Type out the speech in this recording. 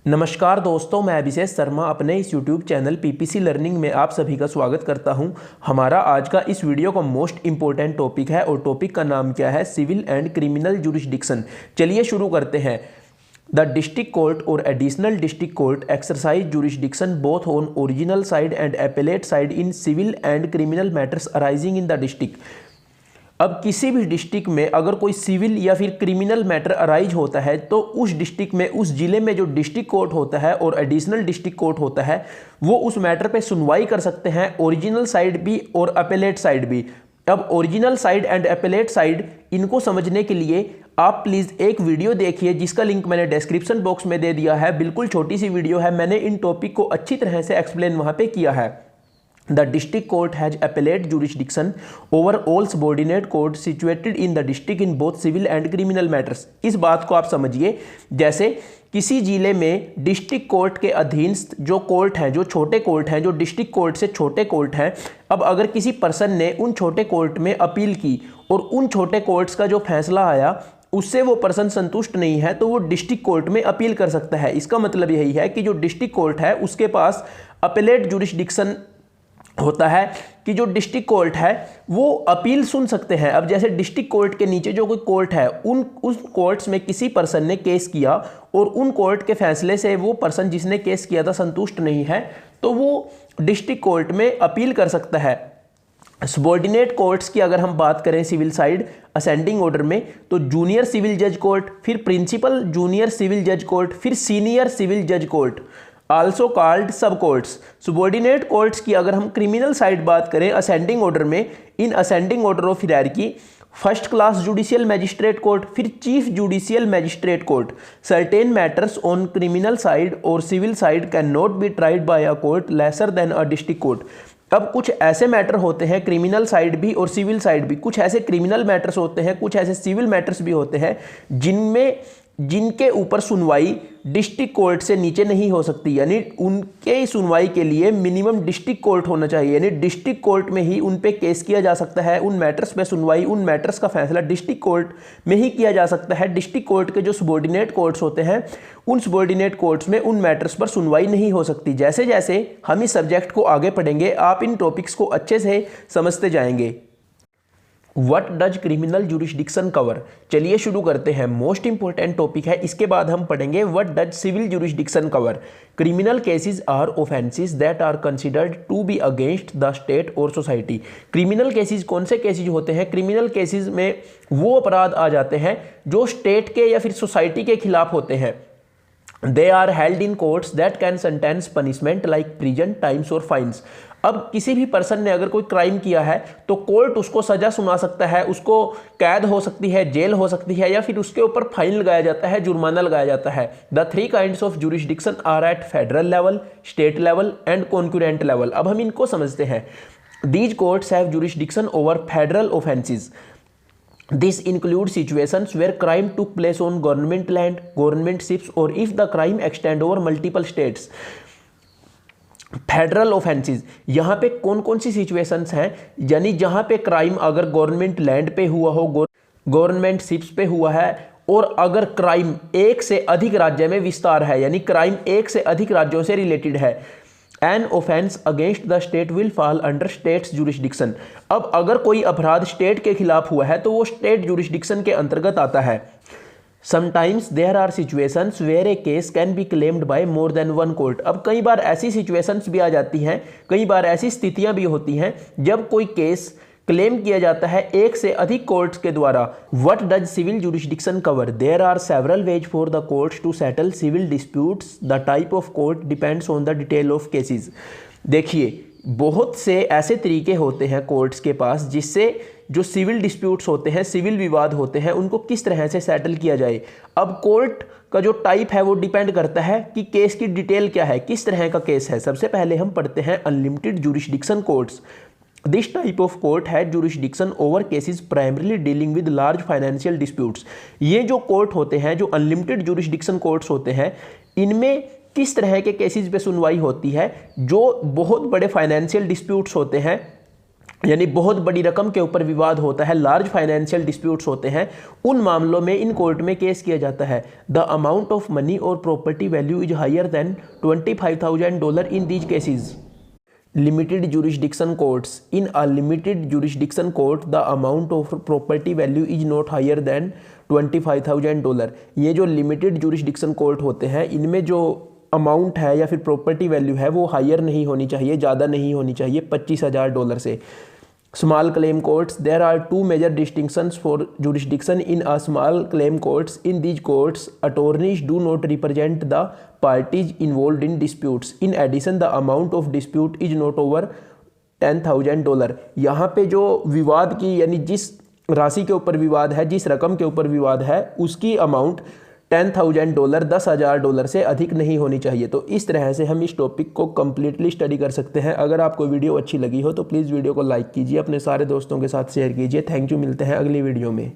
नमस्कार दोस्तों, मैं अभिषेक शर्मा अपने इस YouTube चैनल पीपीसी लर्निंग में आप सभी का स्वागत करता हूं। हमारा आज का इस वीडियो का मोस्ट इंपॉर्टेंट टॉपिक है और टॉपिक का नाम क्या है? Civil and criminal jurisdiction. चलिए शुरू करते हैं। द डिस्ट्रिक्ट कोर्ट और additional district court exercise jurisdiction both on original side and appellate side in civil and criminal matters arising in the district. अब किसी भी डिस्ट्रिक्ट में अगर कोई सिविल या फिर क्रिमिनल मैटर अराइज होता है तो उस डिस्ट्रिक्ट में, उस जिले में जो डिस्ट्रिक्ट कोर्ट होता है और एडिशनल डिस्ट्रिक्ट कोर्ट होता है वो उस मैटर पे सुनवाई कर सकते हैं, ओरिजिनल साइड भी और अपेलेट साइड भी। अब original side and appellate side इनको समझने के लिए आप प्लीज़ एक वीडियो देखिए जिसका लिंक मैंने डिस्क्रिप्शन बॉक्स में दे दिया है। बिल्कुल छोटी सी वीडियो है, मैंने इन टॉपिक को अच्छी तरह से एक्सप्लेन वहाँ पे किया है। The district court has appellate jurisdiction over all subordinate courts situated in the district in both civil and criminal matters। इस बात को आप समझिए, जैसे किसी जिले में डिस्ट्रिक्ट कोर्ट के अधीन जो कोर्ट हैं, जो छोटे कोर्ट हैं, जो डिस्ट्रिक्ट कोर्ट से छोटे कोर्ट हैं, अब अगर किसी पर्सन ने उन छोटे कोर्ट में अपील की और उन छोटे कोर्ट्स का जो फैसला आया उससे वो पर्सन संतुष्ट नहीं है तो वो डिस्ट्रिक्ट कोर्ट में अपील कर सकता है। इसका मतलब यही है कि जो डिस्ट्रिक्ट कोर्ट है उसके पास अपीलेट जुरिस्डिक्शन होता है कि जो डिस्ट्रिक्ट कोर्ट है वो अपील सुन सकते हैं। अब जैसे डिस्ट्रिक्ट कोर्ट के नीचे जो कोई कोर्ट है उस कोर्ट्स में किसी पर्सन ने केस किया और उन कोर्ट के फैसले से वो पर्सन जिसने केस किया था संतुष्ट नहीं है तो वो डिस्ट्रिक्ट कोर्ट में अपील कर सकता है। सबॉर्डिनेट कोर्ट्स की अगर हम बात करें सिविल साइड असेंडिंग ऑर्डर में तो जूनियर सिविल जज कोर्ट, फिर प्रिंसिपल जूनियर सिविल जज कोर्ट, फिर सीनियर सिविल जज कोर्ट, आल्सो कॉल्ड सब कोर्ट्स। सुबॉर्डिनेट कोर्ट्स की अगर हम क्रिमिनल साइड बात करें असेंडिंग ऑर्डर में, in ascending order of hierarchy first class judicial magistrate court, फिर chief judicial magistrate court. Certain matters on criminal side और civil side can not be tried by a court lesser than a district court. अब कुछ ऐसे matter होते हैं criminal side भी और civil side भी, कुछ ऐसे क्रिमिनल मैटर्स होते हैं, कुछ ऐसे सिविल मैटर्स भी होते हैं जिनके ऊपर सुनवाई डिस्ट्रिक्ट कोर्ट से नीचे नहीं हो सकती, यानी उनके सुनवाई के लिए मिनिमम डिस्ट्रिक्ट कोर्ट होना चाहिए, यानी डिस्ट्रिक्ट कोर्ट में ही उन पे केस किया जा सकता है। उन मैटर्स पे सुनवाई, उन मैटर्स का फैसला डिस्ट्रिक्ट कोर्ट में ही किया जा सकता है। डिस्ट्रिक्ट कोर्ट के जो सबॉर्डिनेट कोर्ट्स होते हैं उन सबॉर्डिनेट कोर्ट्स में उन मैटर्स पर सुनवाई नहीं हो सकती। जैसे जैसे हम इस सब्जेक्ट को आगे पढ़ेंगे आप इन टॉपिक्स को अच्छे से समझते जाएंगे। What does criminal jurisdiction cover? चलिए शुरू करते हैं। मोस्ट इंपॉर्टेंट टॉपिक है, इसके बाद हम पढ़ेंगे what does civil jurisdiction cover? Criminal cases are offenses that are considered to be against the state or society। Criminal cases कौन से केसेस होते हैं? क्रिमिनल केसेस में वो अपराध आ जाते हैं जो स्टेट के या फिर सोसाइटी के खिलाफ होते हैं। They are held in courts that can sentence punishment like prison times or fines। अब किसी भी पर्सन ने अगर कोई क्राइम किया है तो कोर्ट उसको सजा सुना सकता है, उसको कैद हो सकती है, जेल हो सकती है या फिर उसके ऊपर फाइन लगाया जाता है, जुर्माना लगाया जाता है। The three kinds of jurisdiction are at federal level, state level and concurrent level. अब हम इनको समझते हैं। These courts have jurisdiction over federal offences. This includes situations where crime took place on government land, government ships, or if the crime extend over multiple states। Federal offences, यहाँ पे कौन कौन सी situations हैं, यानी जहाँ पे क्राइम अगर government land पे हुआ हो, गवर्नमेंट शिप्स पे हुआ है, और अगर क्राइम एक से अधिक राज्य में विस्तार है, यानी क्राइम एक से अधिक राज्यों से रिलेटेड है। An offense against the state will fall under state's jurisdiction। अब अगर कोई अपराध स्टेट के खिलाफ हुआ है तो वो स्टेट जुरिस्डिक्शन के अंतर्गत आता है। Sometimes there are situations where a case can be claimed by more than one court। अब कई बार ऐसी सिचुएशंस भी आ जाती हैं, कई बार ऐसी स्थितियां भी होती हैं जब कोई केस क्लेम किया जाता है एक से अधिक कोर्ट्स के द्वारा। What does civil jurisdiction cover? There are several ways for the courts to settle civil disputes. The type of court depends on the detail of cases. देखिए, बहुत से ऐसे तरीके होते हैं कोर्ट्स के पास जिससे जो सिविल डिस्प्यूट्स होते हैं, सिविल विवाद होते हैं, उनको किस तरह से सेटल किया जाए। अब कोर्ट का जो टाइप है वो डिपेंड करता है कि केस की डिटेल क्या है, किस तरह का केस है। सबसे पहले हम पढ़ते हैं unlimited jurisdiction courts. This type of court had jurisdiction over cases primarily dealing with large financial disputes। ये जो कोर्ट होते हैं, जो अनलिमिटेड जुरिस्डिक्शन कोर्ट्स होते हैं, इनमें किस तरह के केसेस पे सुनवाई होती है? जो बहुत बड़े फाइनेंशियल डिस्प्यूट्स होते हैं यानी बहुत बड़ी रकम के ऊपर विवाद होता है, लार्ज फाइनेंशियल डिस्प्यूट्स होते हैं, उन मामलों में इन कोर्ट में केस किया जाता है। द अमाउंट ऑफ मनी और property value is higher than $25,000 in these cases. Limited jurisdiction courts, in a limited jurisdiction court the amount of property value is not higher than $25,000। ये जो limited jurisdiction court होते हैं इनमें जो amount है या फिर प्रॉपर्टी वैल्यू है वो हायर नहीं होनी चाहिए, ज़्यादा नहीं होनी चाहिए $25,000 से। Small claim courts, there are two major distinctions for jurisdiction in a small claim courts. In these courts attorneys do not represent the parties involve in disputes. In addition the amount of dispute is not over $10,000। यहाँ पे जो विवाद की यानी जिस राशि के ऊपर विवाद है, जिस रकम के ऊपर विवाद है, उसकी अमाउंट $10,000 $10,000 से अधिक नहीं होनी चाहिए। तो इस तरह से हम इस टॉपिक को कम्प्लीटली स्टडी कर सकते हैं। अगर आपको वीडियो अच्छी लगी हो तो प्लीज़ वीडियो को लाइक कीजिए, अपने सारे दोस्तों के साथ शेयर कीजिए। थैंक यू, मिलते हैं अगली वीडियो में।